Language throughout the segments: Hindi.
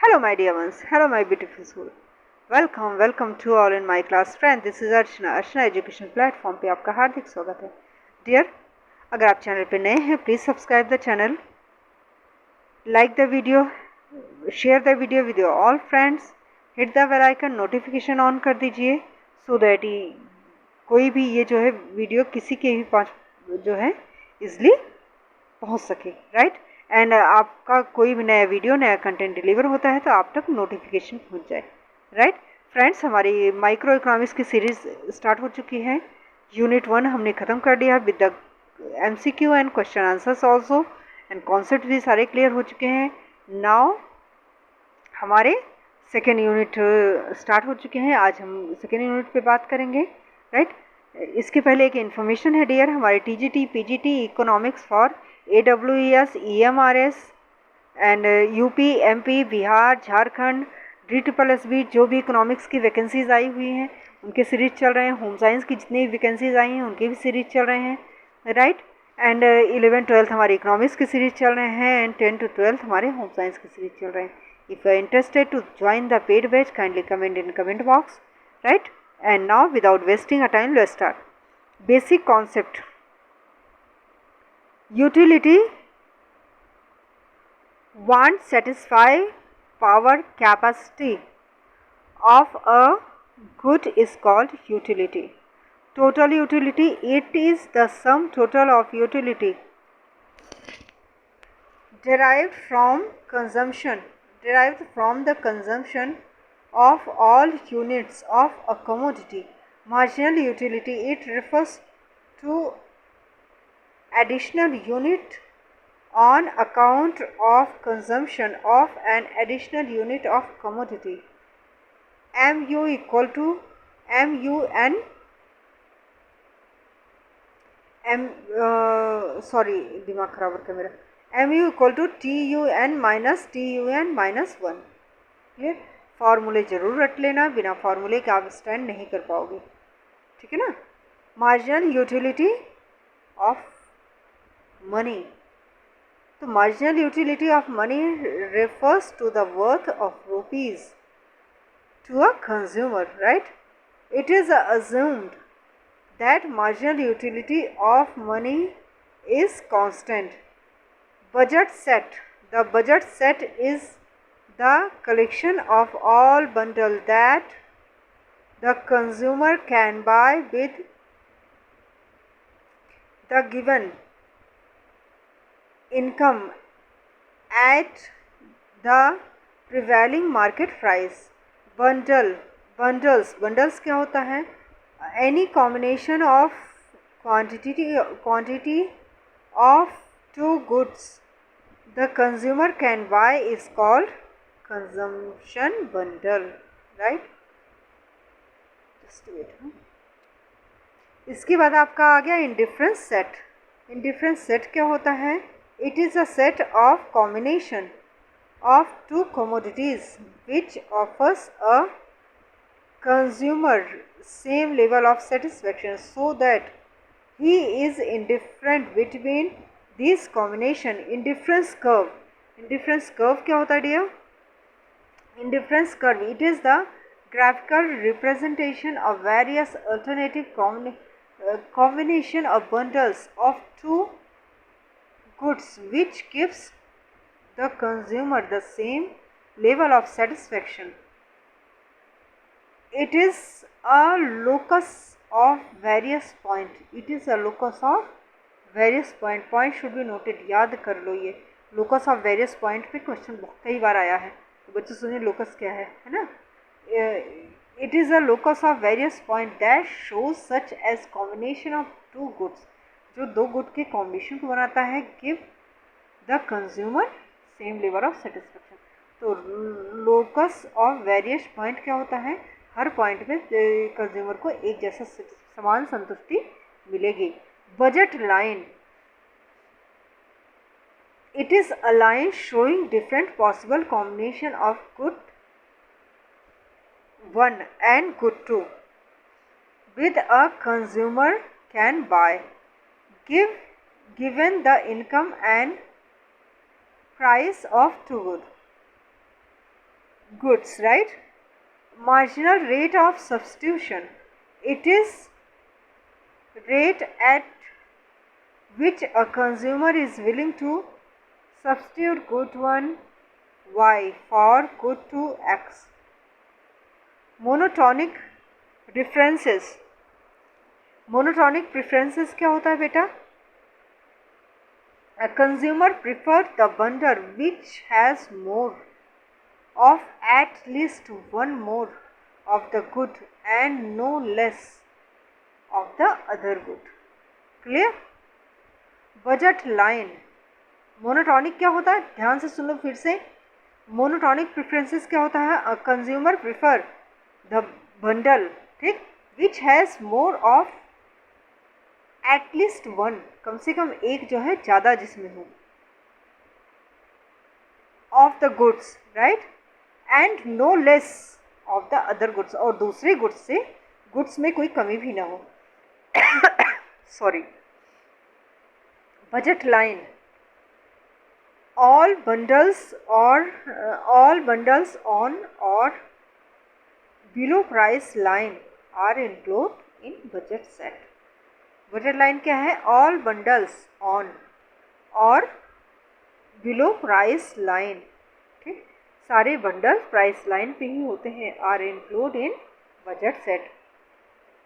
Hello my dear ones, hello my beautiful soul. welcome to all in my class friend. This is Archana education platform पे आपका हार्दिक स्वागत है. डियर, अगर आप चैनल पे नए हैं please subscribe the channel, like the video, share the video with your all friends, hit the bell icon, notification on कर दीजिए सो दैट कोई भी ये जो है वीडियो किसी के भी पास जो है इजली पहुंच सके. राइट. एंड आपका कोई भी नया वीडियो, नया कंटेंट डिलीवर होता है तो आप तक नोटिफिकेशन पहुंच जाए. राइट फ्रेंड्स, हमारी माइक्रो इकोनॉमिक्स की सीरीज स्टार्ट हो चुकी है. यूनिट 1 हमने ख़त्म कर दिया with the MCQ and question answers also, and concept भी सारे क्लियर हो चुके हैं. नाउ हमारे सेकेंड यूनिट स्टार्ट हो चुके हैं. आज हम सेकेंड यूनिट पे बात करेंगे. राइट. इसके पहले एक इन्फॉर्मेशन है डियर, हमारे TGT PGT economics for AWES EMRS and UP MP Bihar Jharkhand DSSB जो भी इकोनॉमिक्स की वैकेंसीज आई हुई हैं उनके सीरीज चल रहे हैं. होम साइंस की जितनी वैकेंसीज आई हैं उनके भी सीरीज चल रहे हैं. राइट. एंड 11-12 हमारे इकोनॉमिक्स की सीरीज चल रहे हैं एंड 10 to 12 हमारे होम साइंस की सीरीज चल रहे हैं. If you are interested to join the paid batch, kindly comment in comment box. Right. And now without wasting a time, let's start. Basic concept. Utility want satisfy power capacity of a good is called utility. Total utility, it is the sum total of utility derived from the consumption of all units of a commodity. Marginal utility, it refers to additional unit on account of consumption of an additional unit of commodity. MU equal to MUN दिमाग खराब हो गया मेरा. MU equal to TUN minus TUN minus 1. Clear. फार्मूले ज़रूर रट लेना, बिना फार्मूले के आप स्टैंड नहीं कर पाओगे. ठीक है ना. Marginal utility of money. तो marginal utility of money refers to the worth of rupees to a consumer. Right. It is assumed that marginal utility of money is constant. Budget set. The budget set is the collection of all bundle that the consumer can buy with the given income at the prevailing market price. Bundles क्या होता है? Any combination of quantity of two goods the consumer can buy is called consumption bundle. Right. Just wait. इसके बाद आपका आ गया indifference set. Indifference set क्या होता है? It is a set of combination of two commodities which offers a consumer same level of satisfaction so that he is indifferent between this combination. Indifference curve क्या होता है dear? Indifference curve, it is the graphical representation of various alternative combination of bundles of two goods which gives the consumer the same level of satisfaction. It is a locus of various point. It is a locus of various point. Point should be noted. याद कर लो ये locus of various point पे क्वेश्चन बहुत कई बार आया है. तो बच्चों सुनिए locus क्या है ना. It is a locus of various point that shows such as combination of two goods. जो दो गुड के कॉम्बिनेशन को बनाता है give the consumer same level of satisfaction. तो locus of various point क्या होता है? हर पॉइंट पे कंज्यूमर को एक जैसा समान संतुष्टि मिलेगी. Budget line, it is a line showing different possible combination of good 1 and good 2 with a consumer can buy given the income and price of two goods. goods, right? Marginal rate of substitution. It is rate at which a consumer is willing to substitute good 1 Y for good 2 X. Monotonic differences. Monotonic preferences क्या होता है बेटा? A consumer prefers the bundle which has more of at least one more of the good and no less of the other good. Clear? Budget line. Monotonic क्या होता है? ध्यान से सुन लो फिर से. मोनोटॉनिक प्रेफरेंसेस क्या होता है? A consumer prefer the bundle, ठीक, which has more of at least one, कम से कम एक जो है ज़्यादा जिसमें हो, of the goods, right, and no less of the other goods, और दूसरे गुड्स से गुड्स में कोई कमी भी ना हो. Sorry. Budget line. all bundles on or below price line are included in budget set. budget line क्या है? all bundles on और below price line, ठीक, सारे बंडल प्राइस लाइन पे ही होते हैं. are included in budget set.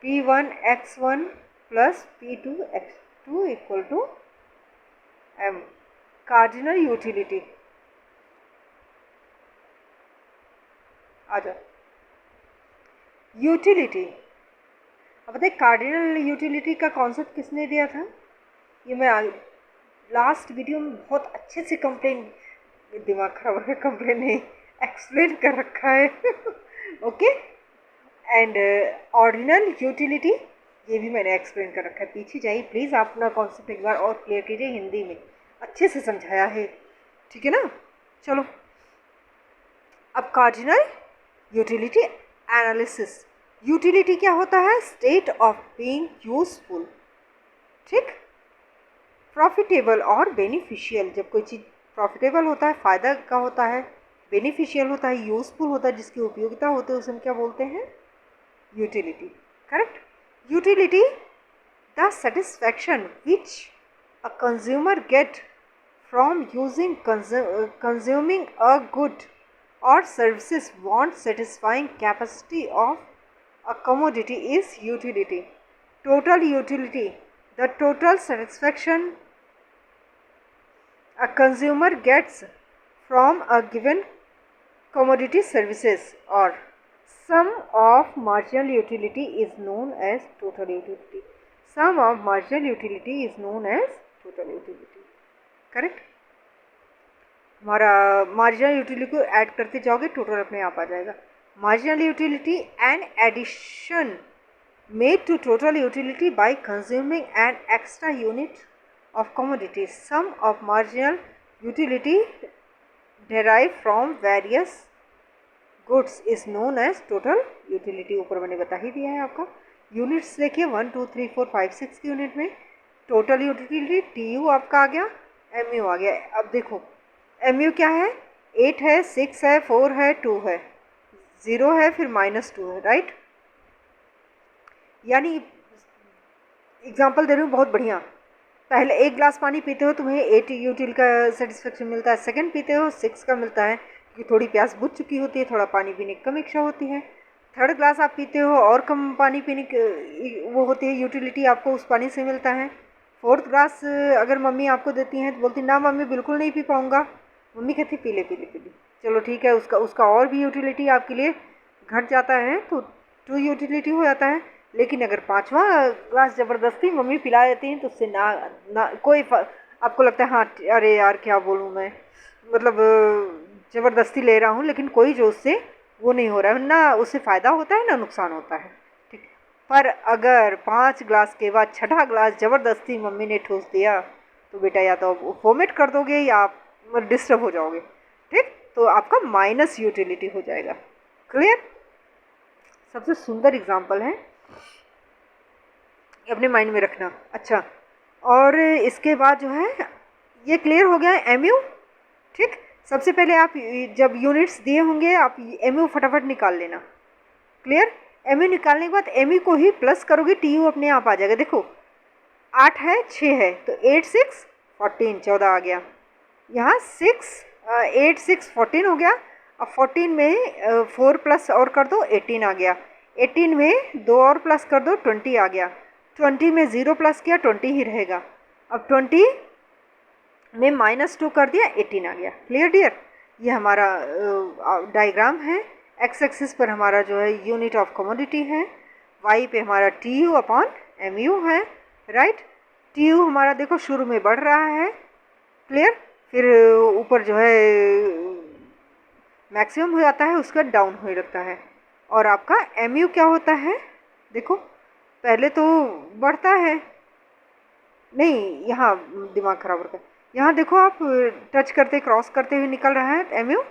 P1 X1 plus P2 X2 equal to M. Cardinal utility. आ जाओ. यूटिलिटी. अब बताइए कार्डिनल यूटिलिटी का कॉन्सेप्ट किसने दिया था? ये मैं लास्ट वीडियो में बहुत अच्छे से कंप्लेन, दिमाग खराब है, कंप्लेन नहीं, एक्सप्लेन कर रखा है. ओके. एंड ऑर्डिनल यूटिलिटी ये भी मैंने एक्सप्लेन कर रखा है. पीछे जाइए प्लीज़, आप अपना कॉन्सेप्ट एक बार और क्लियर कीजिए. हिंदी में अच्छे से समझाया है, ठीक है ना. चलो अब कार्डिनल यूटिलिटी एनालिसिस. यूटिलिटी क्या होता है? स्टेट ऑफ बीइंग यूजफुल, ठीक, प्रॉफिटेबल और बेनिफिशियल. जब कोई चीज़ प्रॉफिटेबल होता है, फ़ायदा का होता है, बेनिफिशियल होता है, यूजफुल होता है, जिसकी उपयोगिता होती है, उसे हम क्या बोलते हैं? Utility. Correct. Utility the satisfaction which a consumer get from consuming a good or services want satisfying capacity of a commodity is utility. Total utility, the total satisfaction a consumer gets from a given commodity, services, or sum of marginal utility is known as total utility. Sum of marginal utility is known as total utility. Correct. हमारा मार्जिनल यूटिलिटी को ऐड करते जाओगे, टोटल अपने आप आ जाएगा. Marginal utility and addition made to total utility by consuming an extra unit of commodity. Sum of marginal utility derive from various goods is known as total utility. ऊपर मैंने बता ही दिया है आपका. यूनिट्स देखिए 1 2 3 4 5 6 की यूनिट में टोटल यूटिलिटी TU आपका आ गया, MU आ गया. अब देखो MU क्या है? 8 है, 6 है, 4 है, 2 है, 0 है, फिर -2 है, राइट. यानी एग्जांपल दे रही हूँ बहुत बढ़िया. पहले एक ग्लास पानी पीते हो तुम्हें 8 यूटिल का सेटिस्फेक्शन मिलता है. सेकंड पीते हो 6 का मिलता है, क्योंकि थोड़ी प्यास बुझ चुकी होती है, थोड़ा पानी पीने की कम इच्छा होती है. थर्ड ग्लास आप पीते हो और कम पानी पीने की वो होती है, यूटिलिटी आपको उस पानी से मिलता है. फोर्थ ग्लास अगर मम्मी आपको देती हैं तो बोलती ना मम्मी बिल्कुल नहीं पी पाऊँगा. मम्मी कहती पी ले पी ले पी ले. चलो ठीक है, उसका और भी यूटिलिटी आपके लिए घट जाता है, तो 2 यूटिलिटी हो जाता है. लेकिन अगर 5वां ग्लास ज़बरदस्ती मम्मी पिला देती हैं तो उससे ना कोई आपको लगता है हाँ अरे यार क्या बोलूँ मैं, मतलब ज़बरदस्ती ले रहा हूँ, लेकिन कोई जो उससे वो नहीं हो रहा है, ना उससे फ़ायदा होता है ना नुकसान होता है, ठीक. पर अगर 5 ग्लास के बाद 6ठा ग्लास ज़बरदस्ती मम्मी ने ठूस दिया तो बेटा या तो वोमिट कर दोगे या आप डिस्टर्ब हो जाओगे, ठीक. तो आपका माइनस यूटिलिटी हो जाएगा. क्लियर. सबसे सुंदर एग्जाम्पल है, अपने माइंड में रखना. अच्छा, और इसके बाद जो है ये क्लियर हो गया है MU, ठीक. सबसे पहले आप जब यूनिट्स दिए होंगे आप एम यू फटाफट निकाल लेना। क्लियर? एम यू निकालने के बाद एम यू को ही प्लस करोगे, टी यू अपने आप आ जाएगा। देखो 8 है 6 है तो 8 6 14, 14 आ गया। यहाँ 8 6 14 हो गया। अब 14 में 4 प्लस और कर दो 18 आ गया। 18 में 2 और प्लस कर दो 20 आ गया। 20 में 0 प्लस किया 20 ही रहेगा। अब 20 में -2 कर दिया 18 आ गया। Clear dear? ये हमारा डायग्राम है। एक्स एक्सिस पर हमारा जो है यूनिट ऑफ कमोडिटी है, वाई पे हमारा T U upon M U है। राइट? टी यू हमारा देखो शुरू में बढ़ रहा है। क्लियर? फिर ऊपर जो है मैक्सिमम हो जाता है, उसका डाउन होने लगता है। और आपका एम यू क्या होता है? देखो पहले तो बढ़ता है, नहीं यहाँ दिमाग खराब होता है। यहाँ देखो आप टच करते क्रॉस करते हुए निकल रहा है एम यू।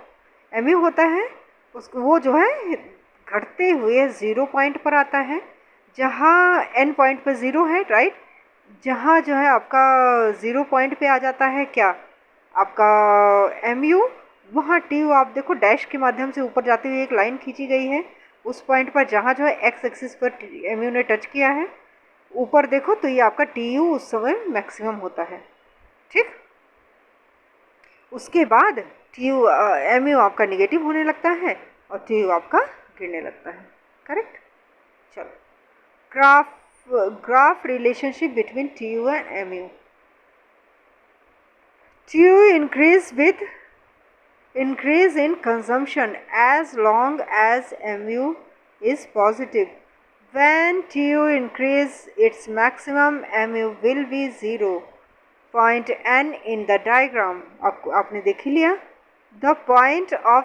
एम यू होता है उसको, वो जो है घटते हुए 0 पॉइंट पर आता है, जहाँ एन पॉइंट पर 0 है। राइट? जहाँ जो है आपका 0 पॉइंट पे आ जाता है क्या आपका एम यू, वहाँ टी यू आप देखो डैश के माध्यम से ऊपर जाती हुई एक लाइन खींची गई है। उस पॉइंट पर जहाँ जो है एक्स एक्सिस पर एम यू ने टच किया है ऊपर देखो, तो ये आपका टी यू उस समय मैक्सिमम होता है। ठीक? उसके बाद टी यू एम यू आपका निगेटिव होने लगता है और टी यू आपका गिरने लगता है। करेक्ट? चलो graph relationship between T U and M U. T U increase in consumption as long as mu is positive. When TU increase its maximum, mu will be 0. Point N in the diagram आपने देख ही लिया। The point of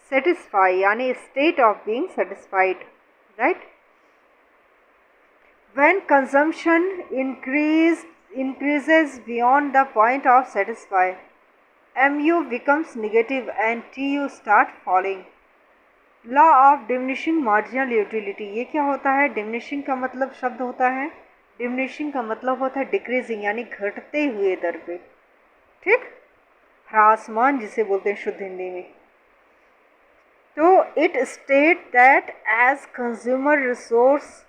satisfy यानी state of being satisfied. Right? When consumption increases beyond the point of satisfy, mu becomes negative and tu start falling. Law of diminishing marginal utility, ये क्या होता है? डिमिनिशिंग का मतलब शब्द होता है, डिमिनिशिंग का मतलब होता है डिक्रीजिंग यानी घटते हुए दर पे। ठीक? ह्रासमान जिसे बोलते हैं शुद्ध हिंदी में। तो it state that as consumer resource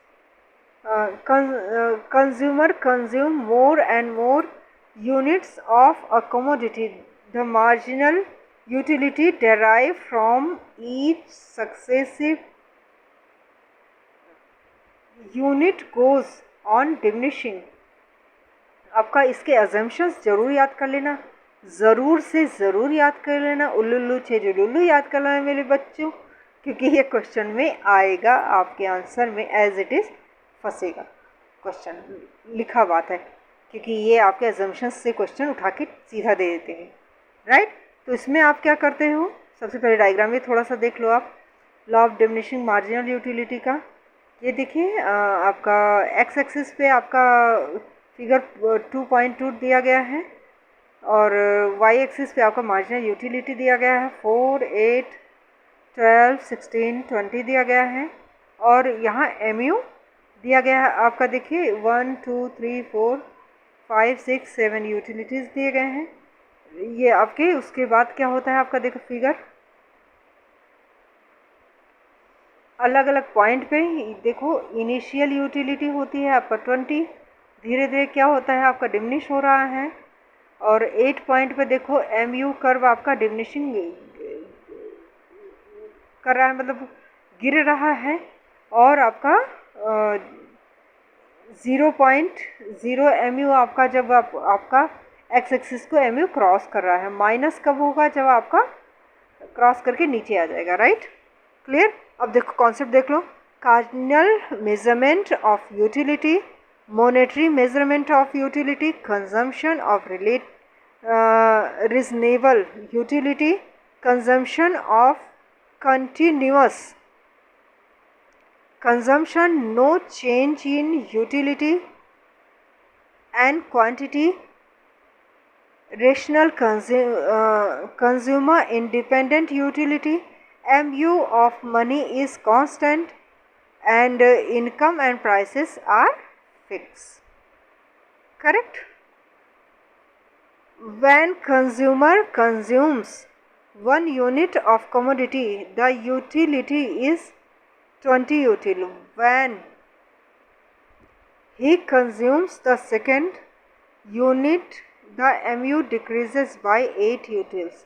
consumer consume more and more units of a commodity, the marginal utility derived from each successive unit goes on diminishing. आपका इसके assumptions जरूर याद कर लेना, ज़रूर से ज़रूर याद कर लेना। उल्लू छे जुलुल्लू याद कर लेना मेरे बच्चों, क्योंकि ये क्वेश्चन में आएगा आपके आंसर में, एज इट इज़ फंसेगा क्वेश्चन, लिखा बात है, क्योंकि ये आपके एजम्पशंस से क्वेश्चन उठा के सीधा दे देते हैं। राइट? तो इसमें आप क्या करते हो, सबसे पहले डायग्राम में थोड़ा सा देख लो आप। Law of diminishing marginal utility का ये देखिए, आपका एक्स एक्सिस पे आपका फिगर 2.2 दिया गया है और वाई एक्सिस पे आपका मार्जिनल यूटिलिटी दिया गया है 4, 8, 12, 16, 20 दिया गया है। और यहाँ एम यू दिया गया है आपका, देखिए 1, 2, 3, 4, 5, 6, 7 यूटिलिटीज़ दिए गए हैं ये आपके। उसके बाद क्या होता है आपका, देखो फिगर अलग अलग पॉइंट पे देखो, इनिशियल यूटिलिटी होती है आपका 20, धीरे धीरे क्या होता है आपका डिमिनिश हो रहा है। और 8 पॉइंट पे देखो एम यू कर्व आपका डिमिनिशिंग कर रहा है, मतलब गिर रहा है। और आपका 0.0 एम यू आपका, जब आपका एक्स एक्सिस को एम यू क्रॉस कर रहा है। माइनस कब होगा, जब आपका क्रॉस करके नीचे आ जाएगा। राइट? क्लियर? अब देखो कॉन्सेप्ट देख लो, cardinal measurement of utility, monetary measurement of utility, consumption of reasonable utility, consumption of continuous consumption, no change in utility and quantity, rational consumer independent utility, mu of money is constant and income and prices are fixed. Correct? when consumer consumes 1 unit of commodity, the utility is 20 util. When he consumes the second unit, the mu decreases by 8 utils.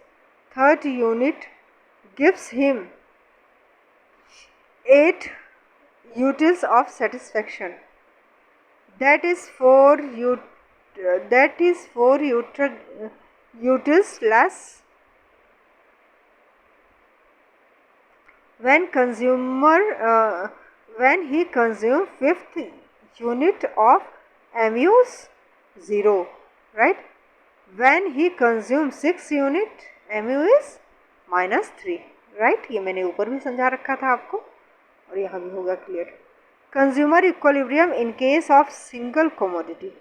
Third unit gives him 8 utils of satisfaction. That is 4 utils less. When he consumes fifth unit of mu is 0, right? When he consumes 6 unit, mu is -3, right? ये मैंने ऊपर भी समझा रखा था आपको और यहाँ भी होगा clear. Consumer equilibrium in case of single commodity.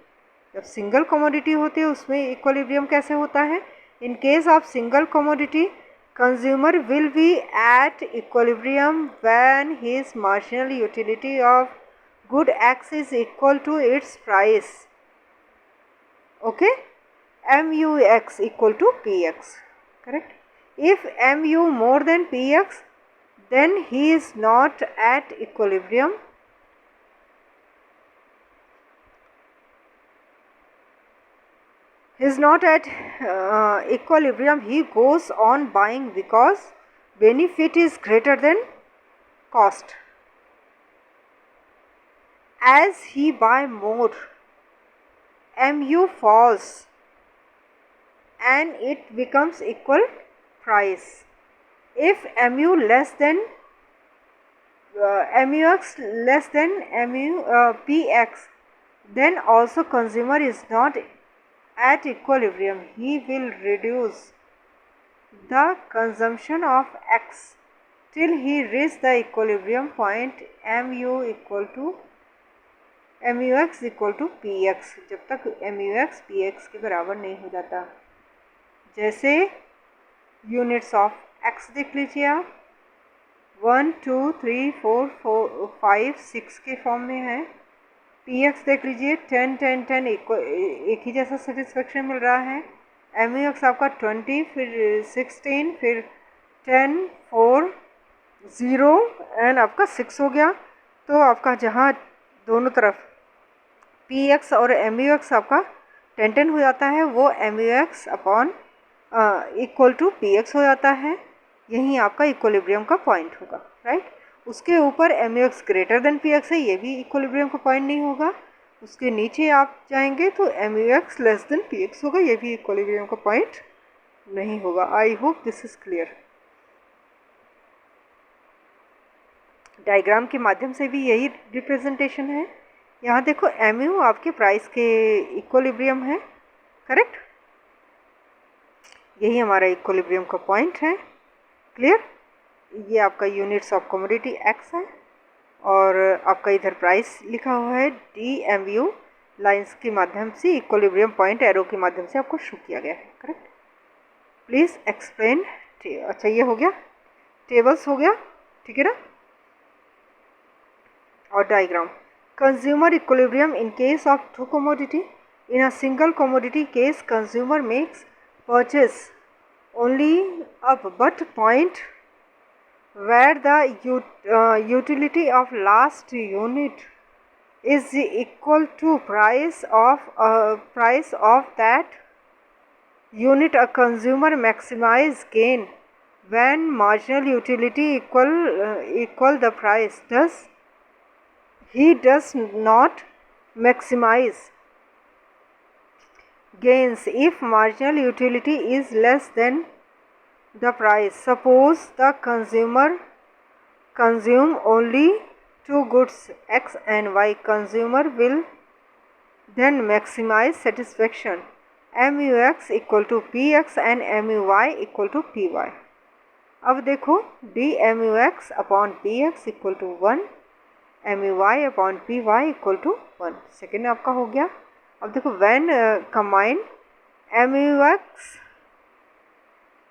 जब सिंगल कमोडिटी होती है उसमें इक्विलिब्रियम कैसे होता है? इन case of single commodity, consumer will be at equilibrium when his marginal utility of good X is equal to its price. Okay, MUX equal to PX, correct? If MU more than PX, then he is not at equilibrium. He is not at equilibrium. He goes on buying because benefit is greater than cost. As he buy more, mu falls and it becomes equal price. If mu less than MUX less than PX, then also consumer is not at equilibrium. He will reduce the consumption of X till he reach the equilibrium point MUX equal to PX, जब तक MUX PX के बराबर नहीं हो जाता. जैसे यूनिट्स ऑफ X देख लीजिए आप, 1 2 3 4 5 6 के फॉर्म में है. PX देख लीजिए 10 10 10 एक ही जैसा सेटिस्फेक्शन मिल रहा है. MUX आपका 20, फिर 16, फिर 10 4 0 एंड आपका 6 हो गया. तो आपका जहाँ दोनों तरफ PX और MUX आपका 10 10 हो जाता है, वो MUX upon equal to PX हो जाता है. यही आपका इक्विलिब्रियम का पॉइंट होगा, राइट? उसके ऊपर MUX ग्रेटर देन PX है, ये भी इक्विलिब्रियम का पॉइंट नहीं होगा. उसके नीचे आप जाएंगे तो MUX लेस देन PX होगा, ये भी इक्विलिब्रियम का पॉइंट नहीं होगा. I hope this is clear. Diagram के माध्यम से भी यही रिप्रेजेंटेशन है. यहाँ देखो MU आपके प्राइस के इक्विलिब्रियम है, करेक्ट? यही हमारा इक्विलिब्रियम का पॉइंट है. क्लियर? ये आपका यूनिट्स ऑफ कमोडिटी X है और आपका इधर प्राइस लिखा हुआ है DMU. लाइंस के माध्यम से इक्विलिब्रियम पॉइंट एरो के माध्यम से आपको शो किया गया है, करेक्ट? Please explain. अच्छा, ये हो गया, टेबल्स हो गया, ठीक है ना? और diagram. Consumer equilibrium in case of two commodity. In a single commodity case consumer makes purchase only up but point where the utility of last unit is equal to price of that unit. A consumer maximize gain when marginal utility equal the price. Thus he does not maximize gains if marginal utility is less than the price. Suppose the consumer consume only two goods X and Y. Consumer will then maximize satisfaction. MUX equal to PX and MUY equal to PY. अब देखो DMUX upon PX equal to 1, MUY upon PY equal to 1. Second आपका हो गया. अब देखो when combine MUX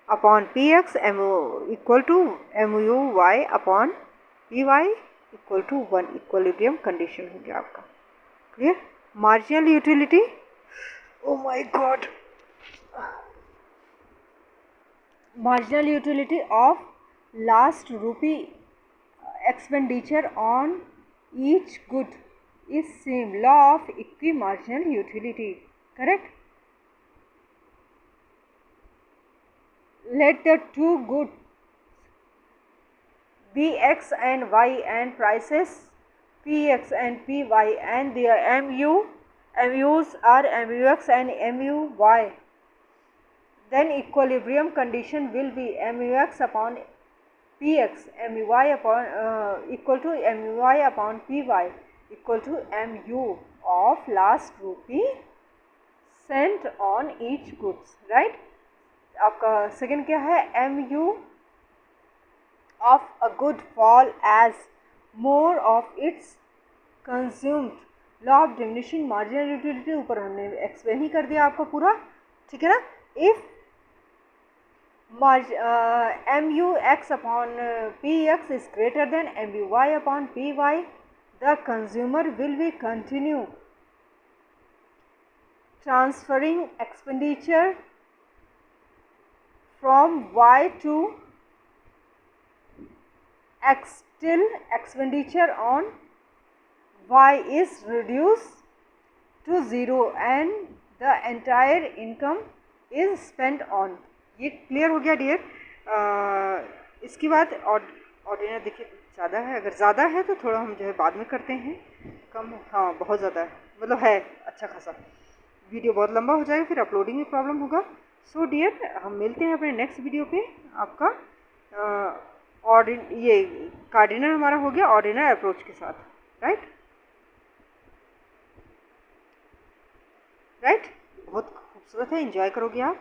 upon PX equal to MUY upon PY equal to 1. Equilibrium condition हो गया आपका. Clear? Marginal utility, oh my God, marginal utility of last rupee expenditure on each good is same, law of equimarginal utility, correct? Let the two goods be x and y and prices px and py and their MUs are MUx and MUy, then equilibrium condition will be MUx upon px MUy upon equal to MUy upon py equal to MU of last rupee sent on each goods, right? आपका सेकेंड क्या है? MU of a good fall as more of its consumed, law of diminishing marginal utility ऊपर हमने एक्सप्लेन ही कर दिया आपको पूरा, ठीक है ना? If MUx upon PX is greater than MUy upon PY, the consumer will be continue transferring expenditure from Y to X till expenditure on Y is reduced to zero and the entire income is spent on. ये क्लियर हो गया डियर? इसके बाद ऑर्डिनर देखिए ज़्यादा है, अगर ज़्यादा है तो थोड़ा हम जो है बाद में करते हैं, कम है हाँ बहुत ज़्यादा है, मतलब है अच्छा खासा, वीडियो बहुत लंबा हो जाएगा, फिर अपलोडिंग में प्रॉब्लम होगा। सो डियर हम मिलते हैं अपने नेक्स्ट वीडियो पे। आपका ये कार्डिनल हमारा हो गया ऑर्डिनल अप्रोच के साथ, राइट? बहुत खूबसूरत है, एंजॉय करोगे आप,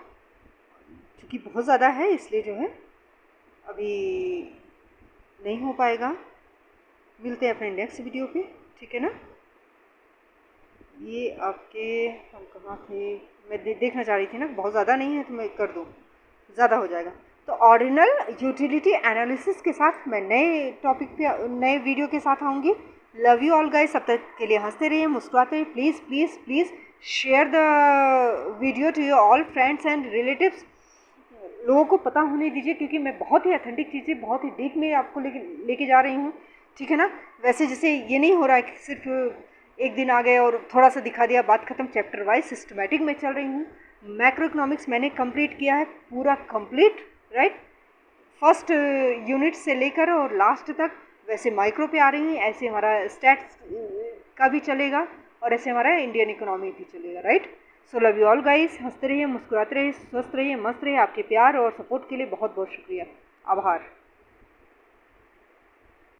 क्योंकि बहुत ज़्यादा है इसलिए जो है अभी नहीं हो पाएगा। मिलते हैं अपने नेक्स्ट वीडियो पे, ठीक है ना? ये आपके हम कहाँ थे, मैं देखना चाह रही थी ना, बहुत ज़्यादा नहीं है तो मैं कर दूँ, ज़्यादा हो जाएगा। तो ऑर्डिनल यूटिलिटी एनालिसिस के साथ मैं नए टॉपिक पे नए वीडियो के साथ आऊँगी। लव यू ऑल गाइस, सब तक के लिए हंसते रहिए, मुस्कुराते रहिए, please please please share the video to your all friends and relatives. लोगों को पता होने दीजिए, क्योंकि मैं बहुत ही ऑथेंटिक चीज़ें बहुत ही डीप में आपको लेके जा रही हूँ, ठीक है ना? वैसे जैसे ये नहीं हो रहा है कि सिर्फ एक दिन आ गए और थोड़ा सा दिखा दिया, बात खत्म। चैप्टर वाइज सिस्टमेटिक में चल रही हूँ। मैक्रो इकोनॉमिक्स मैंने कंप्लीट किया है पूरा कंप्लीट, राइट? फर्स्ट यूनिट से लेकर और लास्ट तक। वैसे माइक्रो पे आ रही हूँ, ऐसे हमारा स्टैट्स का भी चलेगा और ऐसे हमारा इंडियन इकोनॉमी भी चलेगा, right? So love you all guys, हंसते रहिए, मुस्कुराते रहिए, स्वस्थ रहिए, मस्त रहिए। आपके प्यार और सपोर्ट के लिए बहुत बहुत शुक्रिया, आभार।